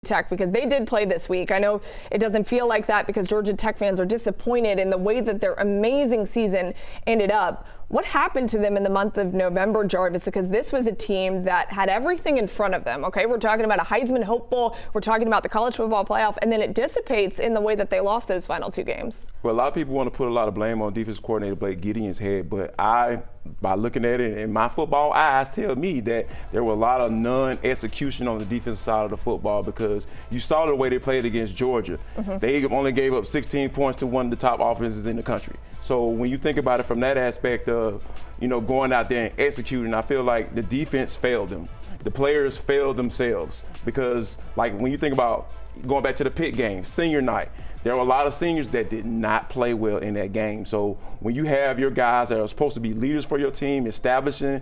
Tech, because they did play this week. I know it doesn't feel like that because Georgia Tech fans are disappointed in the way that their amazing season ended up. What happened to them in the month of November, Jarvis? Because this was a team that had everything in front of them. Okay, we're talking about a Heisman hopeful. We're talking about the college football playoff, and then it dissipates in the way that they lost those final two games. Well, a lot of people want to put a lot of blame on defense coordinator Blake Gideon's head, but by looking at it, and my football eyes tell me that there were a lot of non-execution on the defensive side of the football, because you saw the way they played against Georgia. They only gave up 16 points to one of the top offenses in the country. So when you think about it from that aspect of, going out there and executing, I feel like the defense failed them. The players failed themselves, because like when you think about going back to the Pitt game, senior night, there were a lot of seniors that did not play well in that game. So when you have your guys that are supposed to be leaders for your team, establishing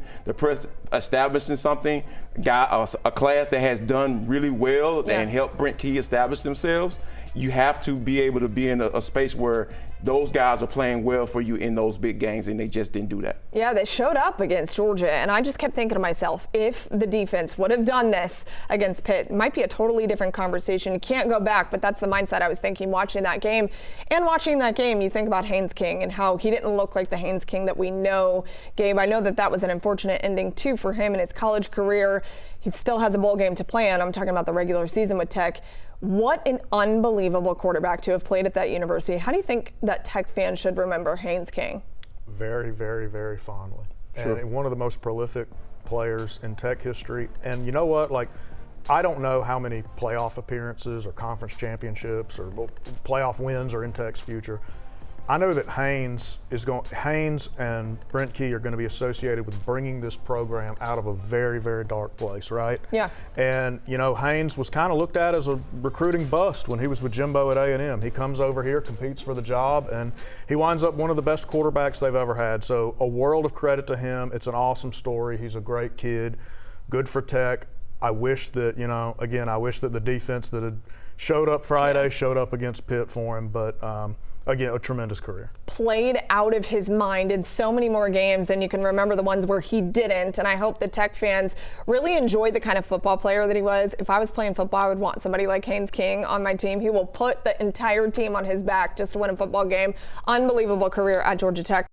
something, a class that has done really well and helped Brent Key establish themselves, you have to be able to be in a space where those guys are playing well for you in those big games, and they just didn't do that. Yeah, they showed up against Georgia, and I just kept thinking to myself, if the defense would have done this against Pitt, it might be a totally different conversation. You can't go back, but that's the mindset I was thinking watching that game. And watching that game, you think about Haynes King and how he didn't look like the Haynes King that we know. Gabe, I know that was an unfortunate ending, too, for him in his college career. He still has a bowl game to play on. I'm talking about the regular season with Tech. What an unbelievable quarterback to have played at that university. How do you think that Tech fans should remember Haynes King? Very, very, very fondly. Sure. And one of the most prolific players in Tech history. And you know what? I don't know how many playoff appearances or conference championships or playoff wins are in Tech's future. I know that Haynes and Brent Key are going to be associated with bringing this program out of a very, very dark place, right? Yeah. And, Haynes was kind of looked at as a recruiting bust when he was with Jimbo at A&M. He comes over here, competes for the job, and he winds up one of the best quarterbacks they've ever had. So a world of credit to him. It's an awesome story. He's a great kid, good for Tech. I wish that, I wish that the defense that had showed up Friday showed up against Pitt for him, but again, a tremendous career. Played out of his mind in so many more games than you can remember the ones where he didn't. And I hope the Tech fans really enjoyed the kind of football player that he was. If I was playing football, I would want somebody like Haynes King on my team. He will put the entire team on his back just to win a football game. Unbelievable career at Georgia Tech.